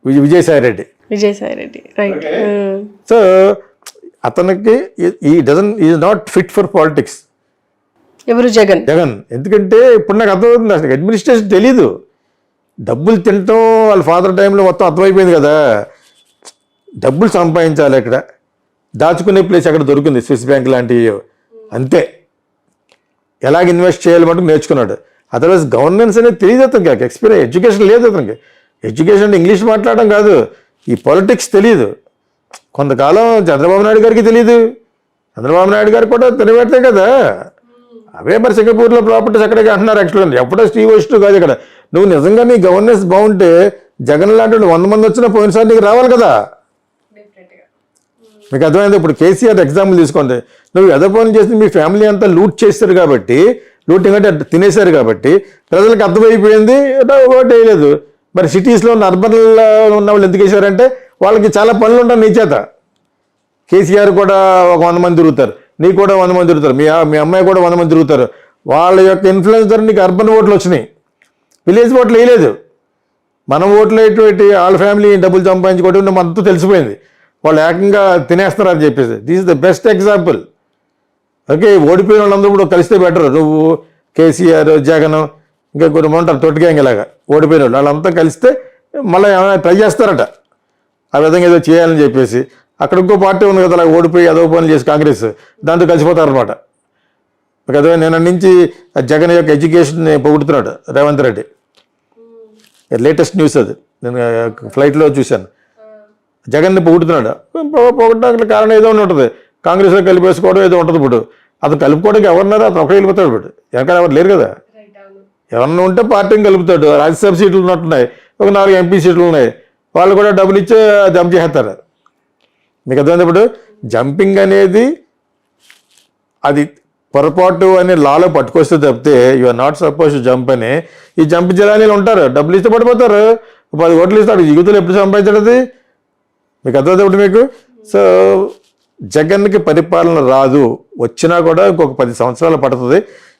Vijayasai Reddy. Right. So అతనికి is not fit for politics. ఎవరు? జగన్. ఎందుకంటే ఇప్పుడు నాకు అర్థమవుతుంది, అసలు అడ్మినిస్ట్రేషన్ తెలీదు. డబ్బులు తినటం వాళ్ళ ఫాదర్ టైంలో మొత్తం అర్థమైపోయింది కదా. డబ్బులు సంపాదించాలి, అక్కడ దాచుకునే ప్లేస్ అక్కడ దొరికింది, స్విస్ బ్యాంక్ లాంటివి. అంతే, ఎలాగ ఇన్వెస్ట్ చేయాలి మటుకు నేర్చుకున్నాడు. అదర్వైజ్ గవర్నెన్స్ అనేది తెలియదు అతనికి, ఎక్స్పీరియన్స్ ఎడ్యుకేషన్ లేదు అతనికి. ఎడ్యుకేషన్ అంటే ఇంగ్లీష్ మాట్లాడడం కాదు, ఈ పాలిటిక్స్ తెలియదు. కొంతకాలం చంద్రబాబు నాయుడు గారికి తెలియదు. చంద్రబాబు నాయుడు గారు కూడా తెలియబెడతాయి కదా. అవే మరి సింగపూర్లో ప్రాపర్టీస్ అక్కడికి అంటున్నారు. యాక్చువల్గా ఎప్పుడో శ్రీవస్తు కాదు ఇక్కడ. నువ్వు నిజంగా నీ గవర్నెన్స్ బాగుంటే జగన్ లాంటి 100 మంది వచ్చినా పోయినసారి నీకు రావాలి కదా. మీకు అర్థమైంది. ఇప్పుడు కేసీఆర్ ఎగ్జాంపుల్ తీసుకోండి. నువ్వు ఎదపోని చేసి మీ ఫ్యామిలీ అంతా లూట్ చేస్తారు కాబట్టి, లూటింగ్ అంటే తినేశారు కాబట్టి ప్రజలకు అర్థమైపోయింది, ఓటు వేయలేదు. మరి సిటీస్లో ఉన్న అర్బన్లో ఉన్న వాళ్ళు ఎందుకు వేసారంటే వాళ్ళకి చాలా పనులు ఉంటాయి నీ చేత. కేసీఆర్ కూడా ఒక 100 మంది తిరుగుతారు, నీకు కూడా 100 మంది తిరుగుతారు, మీ అమ్మాయి కూడా 100 మంది తిరుగుతారు. వాళ్ళ యొక్క ఇన్ఫ్లుయెన్స్ ద్వారా నీకు అర్బన్ ఓట్లు వచ్చినాయి, విలేజ్ ఓట్లు వేయలేదు. మనం ఓట్లు వేయటువంటి వాళ్ళ ఫ్యామిలీ డబ్బులు సంపాదించుకోవడం మనతో తెలిసిపోయింది. వాళ్ళు ఏకంగా తినేస్తారని చెప్పేసి. This is the best example. Okay, ఓడిపోయిన వాళ్ళందరూ కూడా కలిస్తే బెటర్. నువ్వు, కేసీఆర్, జగన్, ఇంకా కొన్ని ఉంటారు తొట్టిగాంగిలాగా ఓడిపోయిన వాళ్ళు, వాళ్ళంతా కలిస్తే మళ్ళీ ఏమైనా ట్రై చేస్తారట ఆ విధంగా ఏదో చేయాలని చెప్పేసి. అక్కడ ఇంకో పార్టీ ఉంది కదా, అలా ఓడిపోయి అదో పనులు చేసి కాంగ్రెస్, దాంతో కలిసిపోతారనమాట. కదా నేను నుంచి జగన్ యొక్క ఎడ్యుకేషన్ పొగుడుతున్నాడు రేవంత్ రెడ్డి. లేటెస్ట్ న్యూస్ అది, నేను ఫ్లైట్లో చూశాను. జగన్ని పొగుడుతున్నాడు. పొగడడానికి కారణం ఏదో ఉంటుంది, కాంగ్రెస్లో కలిపేసుకోవడం ఏదో ఉంటుంది. ఇప్పుడు అతను కలుపుకోవడానికి ఎవరున్నారో అతను ఒకటే వెళ్ళిపోతాడు. ఇప్పుడు వెనకాల ఎవరు లేరు కదా. ఎవరన్నా ఉంటే పార్టీని కలుపుతాడు. రాజ్యసభ సీట్లు ఉన్నట్టున్నాయి, ఒక 4 ఎంపీ సీట్లు ఉన్నాయి, వాళ్ళు కూడా డబ్బులు ఇచ్చే జంప్ చేస్తారు. మీకు అర్థమైంది. ఇప్పుడు జంపింగ్ అనేది అది పొరపాటు అనే లాలో పట్టుకొస్తే తప్పితే you are not suppose jump అని. ఈ జంప్ జలానీలు ఉంటారు, డబ్బులు ఇస్తే పడిపోతారు. 10 ఓట్లు ఇస్తాడు, జీవితంలో ఎప్పుడు సంపాదించాడు అది. మీకు అర్థమైంది ఇప్పుడు మీకు. సో జగన్కి పరిపాలన రాదు, వచ్చినా కూడా ఇంకొక 10 సంవత్సరాలు పడుతుంది.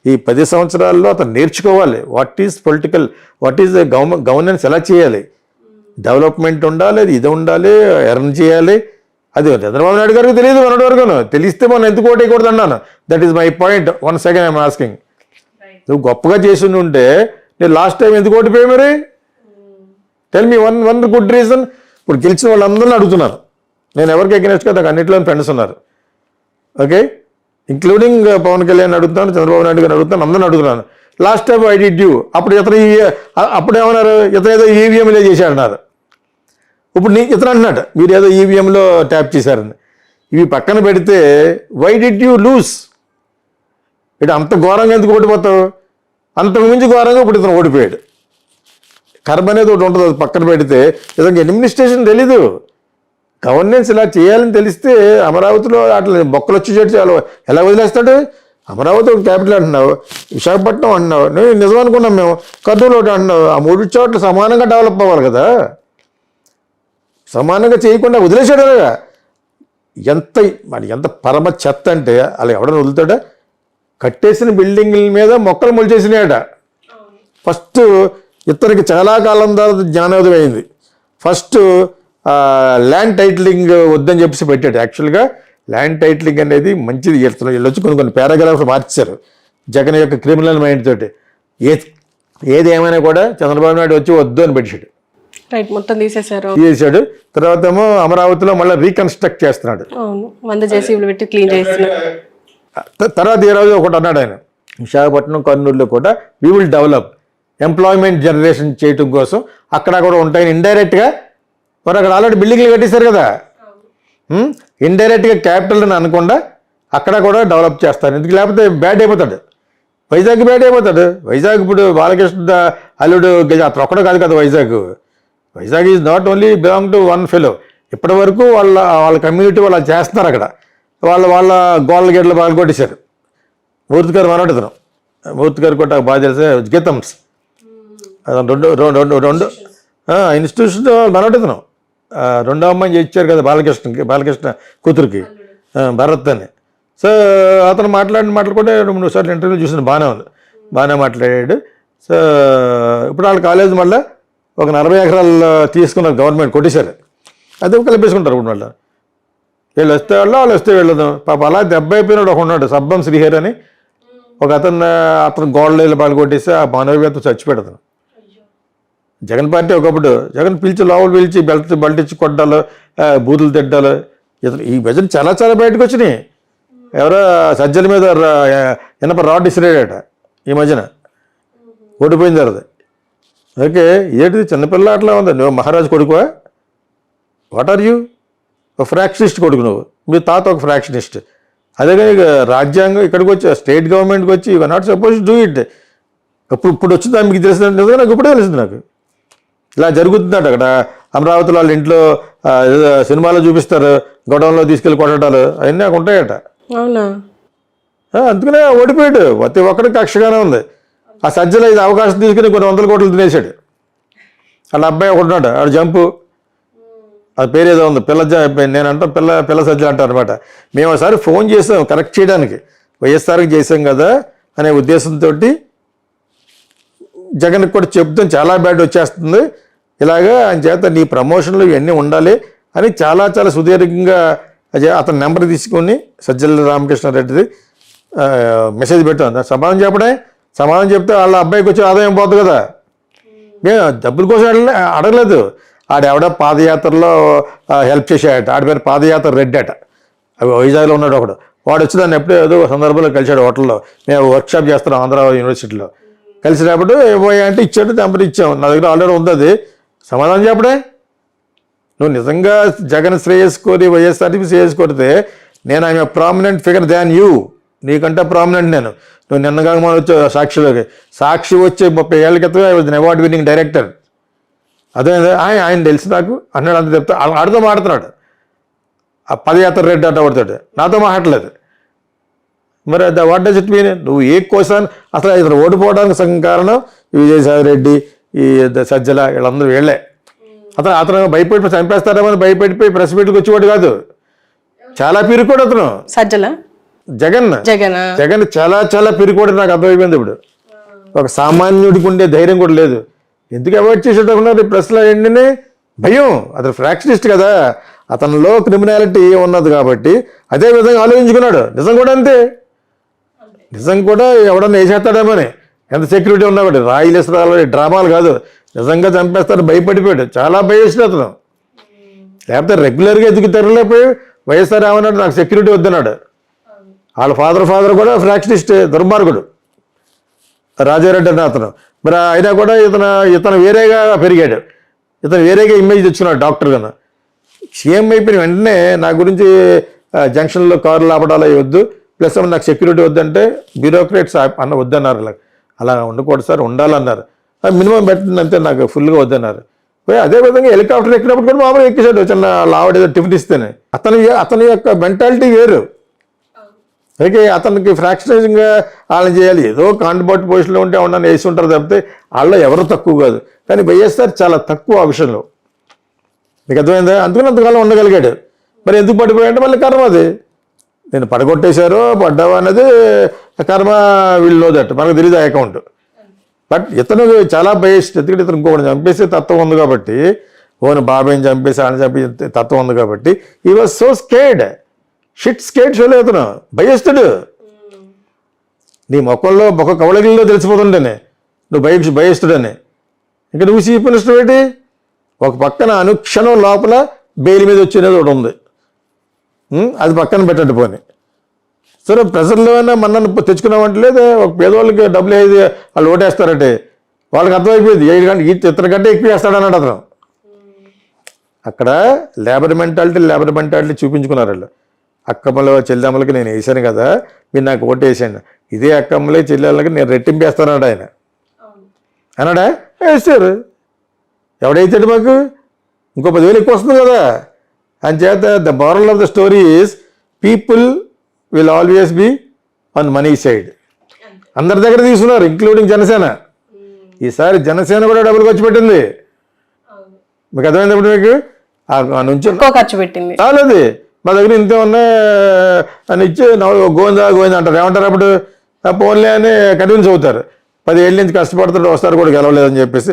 ఈ 10 సంవత్సరాల్లో అతను నేర్చుకోవాలి what is political, what is governance ఎలా చేయాలి, డెవలప్మెంట్ ఉండాలి, ఇది ఉండాలి, ఎర్న్ చేయాలి. అది చంద్రబాబు నాయుడు గారికి తెలియదు మొన్నటి వరకు. తెలిస్తే మనం ఎందుకు ఓటేయకూడదు అన్నాను. That is my point. 1 second I'm asking. నువ్వు గొప్పగా చేసి ఉంటే నేను లాస్ట్ టైం ఎందుకు ఓడిపోయావు మరి? Tell me one good reason. ఇప్పుడు గెలిచిన వాళ్ళందరినీ అడుగుతున్నాను. నేను ఎవరికి ఎగ్నెస్ట్ కదా, నాకు అన్నింటిలో ఫ్రెండ్స్ ఉన్నారు. ఓకే, ఇంక్లూడింగ్ పవన్ కళ్యాణ్ అడుగుతాను, చంద్రబాబు నాయుడు గారిని అడుగుతాను, అందరిని అడుగుతున్నాను. Last time I did you. అప్పుడు అప్పుడేమన్నారు, ఇతను ఏదో ఈవీఎంలో చేశాడన్నారు. ఇప్పుడు ఇతను అంటున్నాడు మీరు ఏదో ఈవీఎంలో ట్యాప్ చేశారని. ఇవి పక్కన పెడితే వై డిడ్ యూ లూజ్? ఇటు అంత ఘోరంగా ఎందుకు ఓడిపోతావు? అంతకు మించి ఘోరంగా ఇప్పుడు ఇతను ఓడిపోయాడు. కర్మ అనేది ఒకటి ఉంటుంది, అది పక్కన పెడితే ఇతనికి అడ్మినిస్ట్రేషన్ తెలీదు, గవర్నెన్స్ ఇలా చేయాలని తెలిస్తే అమరావతిలో అట్లా బొక్కలు వచ్చి చేటు ఎలా వదిలేస్తాడు? అమరావతి ఒక క్యాపిటల్ అంటున్నావు, విశాఖపట్నం అంటున్నావు, నేను నిజం అనుకున్నాం మేము, కర్నూలు ఒకటి అంటున్నావు. ఆ 3 చోట్ల సమానంగా డెవలప్ అవ్వాలి కదా. సమానంగా చేయకుండా వదిలేశాడు. ఎంత పరమ చెత్త అంటే అలా ఎవడన్నా వదులుతాడా? కట్టేసిన బిల్డింగ్ల మీద మొక్కలు మొలిచేసినాయట. ఫస్ట్ ఇతనికి చాలా కాలం తర్వాత జ్ఞానోదయం అయింది. ఫస్ట్ ల్యాండ్ టైటిలింగ్ వద్దని చెప్పేసి పెట్టాడు. యాక్చువల్గా ల్యాండ్ టైటిలింగ్ అనేది మంచిది. వీళ్ళొచ్చి కొన్ని పారాగ్రాఫ్లు మార్చారు జగన్ యొక్క క్రిమినల్ మైండ్ తోటి. ఏది ఏమైనా కూడా చంద్రబాబు నాయుడు వచ్చి వద్దు అని పెట్టాడు. మొత్తం తీసేశాడు. తర్వాత ఏమో అమరావతిలో మళ్ళీ రీకన్స్ట్రక్ట్ చేస్తున్నాడు. తర్వాత ఈ రోజు ఒకటి అన్నాడు ఆయన, విశాఖపట్నం కర్నూలులో కూడా we will develop, employment generation చేయటం కోసం అక్కడ కూడా ఉంటాయని ఇండైరెక్ట్గా. మరి అక్కడ ఆల్రెడీ బిల్డింగ్లు కట్టేశారు కదా, ఇండైరెక్ట్గా క్యాపిటల్ అని అనకుండా అక్కడ కూడా డెవలప్ చేస్తారు. ఎందుకు లేకపోతే బ్యాడ్ అయిపోతాడు, వైజాగ్ బ్యాడ్ అయిపోతాడు. వైజాగ్ ఇప్పుడు బాలకృష్ణ అల్లుడు అతను ఒక్కడే కాదు కదా Vizag is not only belong to one fellow. ఇప్పటి వరకు వాళ్ళ కమ్యూనిటీ వాళ్ళు చేస్తున్నారు అక్కడ. వాళ్ళ గోళ్ళ గేట్లు బాగా కొట్టేశారు. మూర్తి గారు మనోడితను, మూర్తి గారు కూడా బాగా తెలిసే గీతమ్స్ రెండు ఇన్స్టిట్యూషన్ మనోడితను. రెండో అమ్మాయిని ఇచ్చారు కదా బాలకృష్ణ కూతురికి భరత్ అని. సో అతను మాట్లాడుకుంటే 2-3 సార్లు ఇంటర్వ్యూ చూసిన బాగానే ఉంది, బాగానే మాట్లాడాడు. సో ఇప్పుడు వాళ్ళ కాలేజ్ మళ్ళీ ఒక 40 ఎకరాలు తీసుకున్నారు గవర్నమెంట్ కొట్టేశారు. అదే కలిపేసుకుంటారు ఇప్పుడు వాళ్ళు. వీళ్ళు వస్తే వాళ్ళు వస్తే వెళ్ళదు. పాప అలా దెబ్బ అయిపోయినాడు ఒక ఉన్నాడు సబ్బం శ్రీహరి అని ఒక అతను గోడలు పాలు కొట్టేసి ఆ మానవీయత చచ్చిపెడతాను. జగన్ పార్టీ ఒకప్పుడు జగన్ పిలిచి లోపల పిలిచి బెల్టిచ్చి కొట్టాలు, బూతులు తిట్టాలు. ఈ భజన చాలా చాలా బయటకు వచ్చినాయి. ఎవరో సజ్జల మీద ఇనప రాడ్ ఇసిరేడట ఈ మధ్యన ఓడిపోయిన తర్వాత. ఓకే, ఏంటిది చిన్నపిల్ల అట్లా ఉంది. నువ్వు మహారాజు కొడుకువా? What are you? ఒక ఫ్రాక్షనిస్ట్ కొడుకు నువ్వు. మీ తాత ఒక ఫ్రాక్షనిస్ట్. అదే కానీ రాజ్యాంగం ఇక్కడికి వచ్చి స్టేట్ గవర్నమెంట్కి వచ్చి you not suppose do it. ఇప్పుడు వచ్చిందా మీకు తెలిసిందంటే నాకు ఇప్పుడే తెలిసింది. నాకు ఇలా జరుగుతుందట అక్కడ అమరావతిలో వాళ్ళ ఇంట్లో సినిమాలో చూపిస్తారు గొడవలో తీసుకెళ్ళి కొట్టడాలు అవన్నీ నాకు ఉంటాయట. అవునా? అందుకనే ఓడిపోయాడు. ప్రతి ఒక్కడికి కక్షగానే ఉంది. ఆ సజ్జలో ఇది అవకాశం తీసుకుని కొన్ని 100 కోట్లు తినేశాడు. వాళ్ళ అబ్బాయి ఒకటి ఉన్నాడు, ఆడు జంపు, అది పేరు ఏదో ఉంది, నేను అంటాం పిల్ల సజ్జలు అంటారు అనమాట. మేము ఒకసారి ఫోన్ చేసాం కరెక్ట్ చేయడానికి, వైఎస్ఆర్కి చేసాం కదా అనే ఉద్దేశంతో జగన్కి కూడా చెప్తాం చాలా బ్యాడ్ వచ్చేస్తుంది ఇలాగా అని చేత నీ ప్రమోషన్లు ఇవన్నీ ఉండాలి అని చాలా చాలా సుదీర్ఘంగా అతని నెంబర్ తీసుకొని సజ్జల రామకృష్ణారెడ్డిది మెసేజ్ పెట్టాను. సమాధానం చెప్తే వాళ్ళ అబ్బాయికి వచ్చి ఆదాయం పోతుంది కదా. మేము డబ్బుల కోసం అడగలేదు. ఆడెవడ పాదయాత్రలో హెల్ప్ చేశాడట. ఆడి పేరు పాదయాత్ర రెడ్డి అట. అవి వైజాగ్లో ఉన్నాడు ఒకడు. వాడు వచ్చి దాన్ని ఎప్పుడో ఏదో సందర్భంలో కలిశాడు హోటల్లో. మేము వర్క్షాప్ చేస్తున్నాం ఆంధ్ర యూనివర్సిటీలో. కలిసినప్పుడు ఏమోయా అంటే ఇచ్చాడు, నెంబర్ ఇచ్చాం. నా దగ్గర ఆల్రెడీ ఉంది. అది సమాధానం చెప్పడే. నువ్వు నిజంగా జగన్ శ్రేయస్ కోరి వైఎస్ఆర్టీపీ శ్రేయస్ కోరితే నేను I'm prominent figure than you. నీకంటే ప్రామినెంట్ నేను. నువ్వు నిన్నగా మనం వచ్చే సాక్షిలోకి సాక్షి వచ్చే 30 ఏళ్ళ క్రితమే I was award winning director. అదే ఆయన తెలుసు నాకు అన్నాడు. అంత చెప్తా ఆడితో మాట్లాడుతున్నాడు. ఆ పదయాత్ర రెడ్డి అట్ట పడతాడు, నాతో మాట్లాడలేదు. మరి వాట్ డస్ ఇట్ మీన్? నువ్వు ఏ కోసం అసలు ఇతను ఓడిపోవడానికి సగం కారణం ఈ విజయసాయి రెడ్డి, ఈ సజ్జల, వీళ్ళందరూ వీళ్ళే. అతను భయపడి చంపేస్తారేమని భయపడిపోయి ప్రెస్ మీట్కి వచ్చేవాడు కాదు. చాలా పిరుకోడు అతను. సజ్జల జగన్ చాలా చాలా పిరుకోడు. నాకు అర్థమైపోయింది. ఇప్పుడు ఒక సామాన్యుడికి ఉండే ధైర్యం కూడా లేదు. ఎందుకు అవాయిడ్ చేసేటప్పుడు ప్రెస్లో ఏంటనే భయం. అతను ఫ్రాక్షనిస్ట్ కదా, అతనిలో క్రిమినాలిటీ ఉన్నది కాబట్టి అదే విధంగా ఆలోచించుకున్నాడు. నిజం కూడా అంతే. నిజం కూడా ఎవడన్నా వేసేస్తాడేమని ఎంత సెక్యూరిటీ ఉన్నవాడు. రాయిలేసరాలు డ్రామాలు కాదు, నిజంగా చంపేస్తాడు భయపడిపోయాడు. చాలా భయస్తుంది అతను. లేకపోతే రెగ్యులర్గా ఎదుగు తెరలేకపోయి వైఎస్ఆర్ ఏమన్నాడు, నాకు సెక్యూరిటీ వద్దన్నాడు. వాళ్ళ ఫాదర్ కూడా ఫ్రాక్షనిస్ట్, దుర్మార్గుడు రాజారెడ్డి అన్న అతను. మరి అయినా కూడా ఇతను వేరేగా పెరిగాడు. ఇతను వేరేగా ఇమేజ్ తెచ్చుకున్నాడు డాక్టర్ కన్నా. సీఎం అయిపోయిన వెంటనే నా గురించి జంక్షన్లో కార్లు ఆపడాలు వద్దు, ప్లస్ నాకు సెక్యూరిటీ వద్దంటే బ్యూరోక్రేట్స్ అన్న వద్దన్నారు. అలా ఉండకూడదు సార్, ఉండాలన్నారు. మినిమం పెట్టిందంటే నాకు ఫుల్గా వద్దన్నారు. అదేవిధంగా హెలికాప్టర్ ఎక్కినప్పుడు కూడా మామూలుగా ఎక్కేసాడు. చిన్న లావడ్ ఏదో టిఫిన్ ఇస్తేనే. అతని యొక్క మెంటాలిటీ వేరు. అయితే అతనికి ఫ్రాక్షనైజింగ్గా వాళ్ళని చేయాలి. ఏదో కాంట్రిబ్యూట్ పొజిషన్లో ఉంటే ఉండని వేసి ఉంటారు తప్పితే వాళ్ళు ఎవరు తక్కువ కాదు. కానీ వైఎస్ఆర్ చాలా తక్కువ ఆ విషయంలో. మీకు అర్థమైందా? అందుకని అంతకాలం ఉండగలిగాడు. మరి ఎందుకు పడిపోయాడంటే మళ్ళీ కర్మ అది. నేను పడగొట్టేశారో పడ్డావా అనేది కర్మ వీళ్ళోదట, మనకు తెలియదు ఆ అకౌంట్. బట్ ఇతను చాలా భయస్ట్. ఎందుకంటే ఇతను ఇంకొకటి చంపేసే తత్వం ఉంది కాబట్టి, ఓని బాబాయ్ని చంపేసి ఆయన చంపేసే తత్వం ఉంది కాబట్టి ఈ was so scared. Shit scared షోలో ఇతను భయస్తుడు. నీ మొక్కల్లో ఒక కవళగిల్లో తెలిసిపోతుంటేనే నువ్వు భయస్తుడని. ఇంకా నువ్వు చీఫ్ మినిస్టర్ ఏంటి? ఒక పక్కన అనుక్షణం లోపల బెయిల్ మీద వచ్చేది ఒకటి ఉంది, అది పక్కన పెట్టండి పోని. సరే ప్రజల్లో అయినా మన్నను తెచ్చుకున్నామంటే లేదా ఒక పేదవాళ్ళకి డబ్బులు వేసి వాళ్ళు ఓటేస్తారంటే వాళ్ళకి అర్థమైపోయింది 7 గంటలు ఇతని కంటే ఎక్కువ వేస్తాడన్నాడు అతను. అక్కడ లేబర్ మెంటాలిటీ చూపించుకున్నారు వాళ్ళు. అక్కమ్మలో చెల్లెమ్మలకి నేను వేసాను కదా, మీరు నాకు ఓటు వేసాను, ఇదే అక్కమ్మలే చెల్లెళ్ళకి నేను రెట్టింపు వేస్తానన్నాడు ఆయన. అన్నాడా? వేస్తారు. ఎవడైతాడు మాకు? ఇంకో 10,000 ఎక్కువ వస్తుంది కదా. అని చేత the moral of the story is people will always be on money side. అందరి దగ్గర తీసుకున్నారు, ఇంక్లూడింగ్ జనసేన. ఈసారి జనసేన కూడా డబ్బులు ఖర్చు పెట్టింది. మీకు అర్థమైంది? ఇప్పుడు మీకు ఆ నుంచి ఖర్చు పెట్టింది చాలది. మా దగ్గర ఇంతే ఉన్నాయి అని ఇచ్చి గోవిందా అంటారు. ఏమంటారు అప్పుడు? పోన్లే అని కన్విన్స్ అవుతారు. 10 ఏళ్ళ నుంచి కష్టపడతాడు, వస్తారు కూడా గెలవలేదని చెప్పేసి